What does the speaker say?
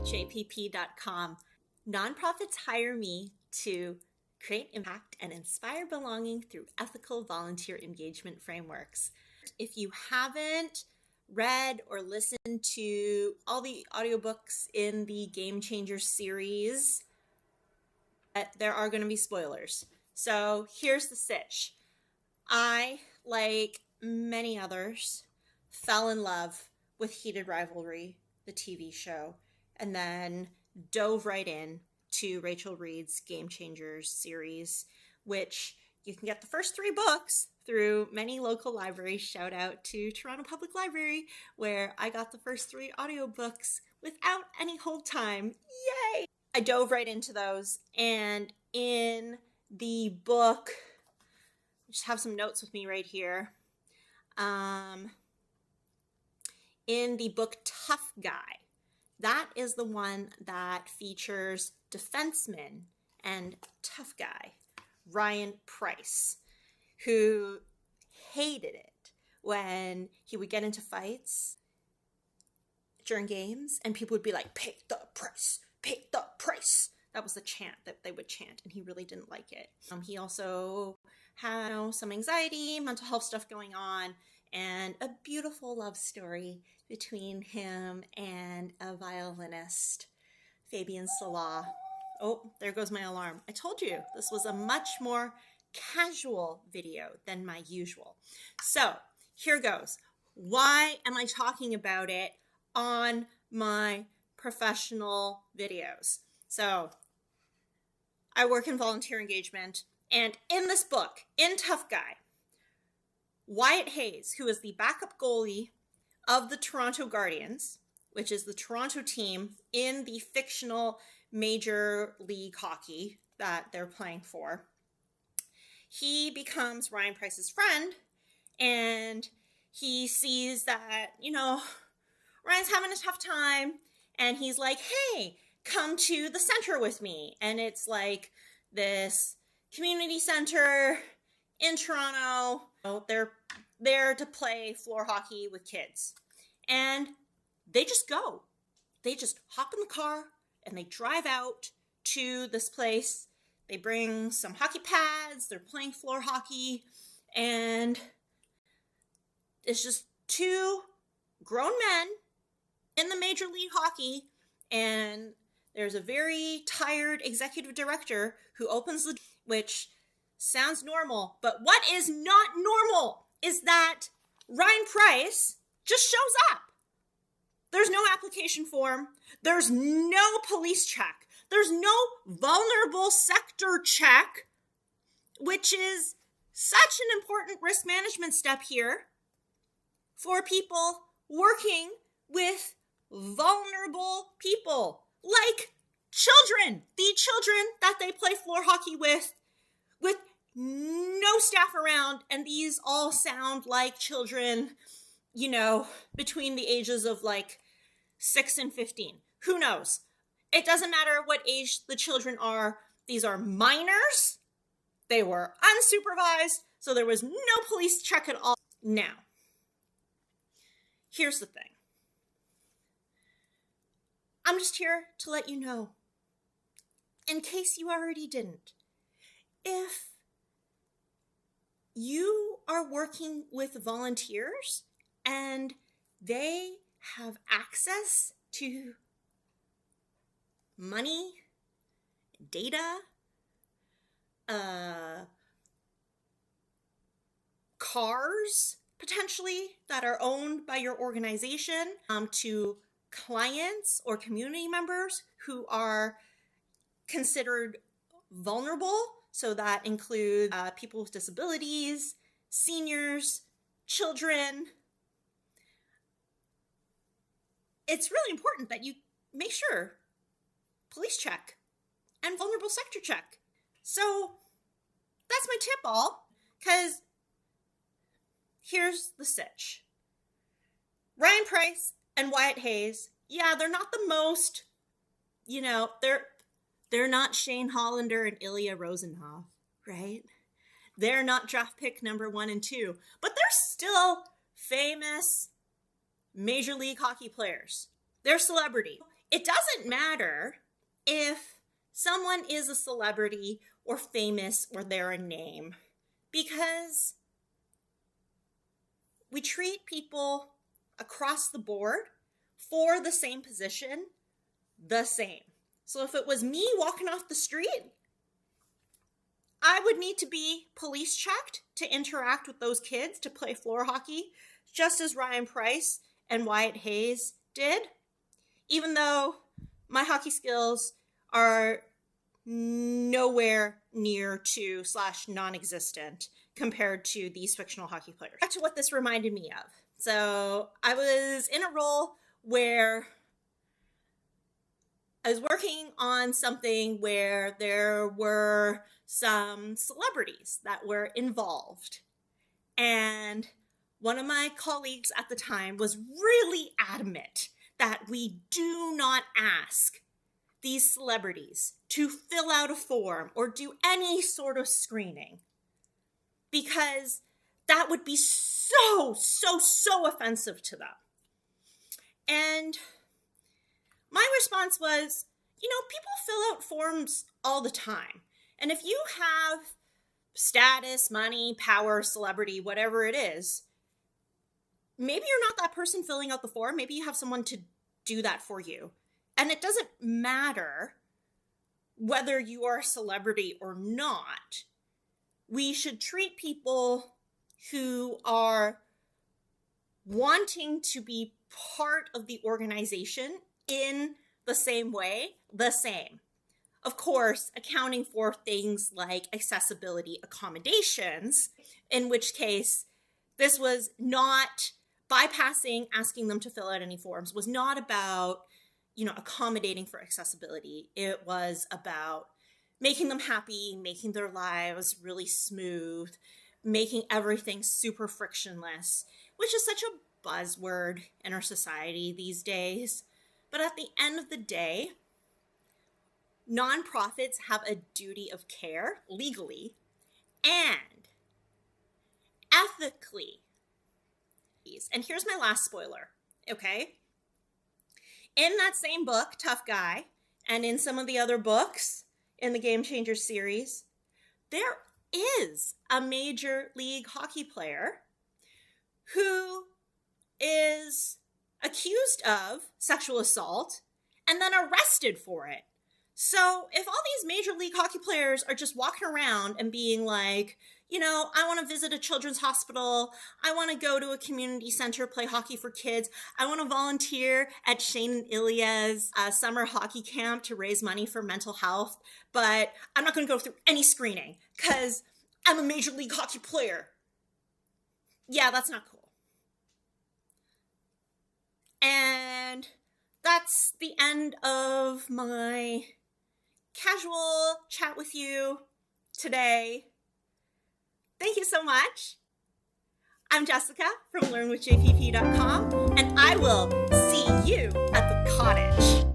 jpp.com. Nonprofits hire me to create impact and inspire belonging through ethical volunteer engagement frameworks. If you haven't read or listened to all the audiobooks in the Game Changers series, there are going to be spoilers. So here's the sitch. I, like many others, fell in love with Heated Rivalry, the TV show, and then dove right in to Rachel Reed's Game Changers series, which you can get the first 3 books through many local libraries. Shout out to Toronto Public Library, where I got the first 3 audiobooks without any hold time. Yay! I dove right into those, and in the book, I just have some notes with me right here. In the book Tough Guy, that is the one that features defenseman and tough guy Ryan Price, who hated it when he would get into fights during games and people would be like, "Pay the price, pay the price." That was the chant that they would chant, and he really didn't like it. He also had some anxiety, mental health stuff going on, and a beautiful love story between him and a violinist, Fabian Salah. Oh, there goes my alarm. I told you this was a much more casual video than my usual. So here goes. Why am I talking about it on my professional videos? So I work in volunteer engagement, and in this book, in Tough Guy, Wyatt Hayes, who is the backup goalie of the Toronto Guardians, which is the Toronto team in the fictional Major League Hockey that they're playing for, he becomes Ryan Price's friend, and he sees that, Ryan's having a tough time, and he's like, "Hey, come to the center with me." And it's like this community center in Toronto. They're there to play floor hockey with kids. And they just go. They just hop in the car and they drive out to this place. They bring some hockey pads. They're playing floor hockey. And it's just 2 grown men in the Major League Hockey. And there's a very tired executive director who opens the door, which sounds normal, but what is not normal is that Ryan Price just shows up. There's no application form. There's no police check. There's no vulnerable sector check, which is such an important risk management step here for people working with vulnerable people, like children, the children that they play floor hockey with no staff around, and these all sound like children, between the ages of 6 and 15. Who knows? It doesn't matter what age the children are. These are minors. They were unsupervised, so there was no police check at all. Now, here's the thing. I'm just here to let you know, in case you already didn't, if you are working with volunteers and they have access to money, data, cars, potentially, that are owned by your organization, to clients or community members who are considered vulnerable. So that includes people with disabilities, seniors, children. It's really important that you make sure police check and vulnerable sector check. So that's my tip all, because here's the sitch. Ryan Price and Wyatt Hayes, yeah, they're not the most, they're not Shane Hollander and Ilya Rosenhoff, right? They're not draft pick number 1 and 2, but they're still famous Major League Hockey players. They're celebrity. it doesn't matter if someone is a celebrity or famous or they're a name, because we treat people across the board for the same position the same. So if it was me walking off the street, I would need to be police checked to interact with those kids to play floor hockey, just as Ryan Price and Wyatt Hayes did, even though my hockey skills are nowhere near to / non-existent compared to these fictional hockey players. Back to what this reminded me of. So I was in a role where I was working on something where there were some celebrities that were involved. And one of my colleagues at the time was really adamant that we do not ask these celebrities to fill out a form or do any sort of screening, because that would be so offensive to them. And my response was, people fill out forms all the time. And if you have status, money, power, celebrity, whatever it is, maybe you're not that person filling out the form. Maybe you have someone to do that for you. And it doesn't matter whether you are a celebrity or not. We should treat people who are wanting to be part of the organization in the same way, the same. Of course, accounting for things like accessibility accommodations, in which case this was not bypassing asking them to fill out any forms, was not about, accommodating for accessibility. It was about making them happy, making their lives really smooth, making everything super frictionless, which is such a buzzword in our society these days. But at the end of the day, nonprofits have a duty of care legally and ethically. And here's my last spoiler, okay? In that same book, Tough Guy, and in some of the other books in the Game Changers series, there is a Major League Hockey player who is accused of sexual assault and then arrested for it. So if all these Major League Hockey players are just walking around and being like, I want to visit a children's hospital, I want to go to a community center, play hockey for kids, I want to volunteer at Shane and Ilya's summer hockey camp to raise money for mental health, but I'm not going to go through any screening because I'm a Major League Hockey player. Yeah, that's not cool. And that's the end of my casual chat with you today. Thank you so much. I'm Jessica from learnwithjpp.com, and I will see you at the cottage.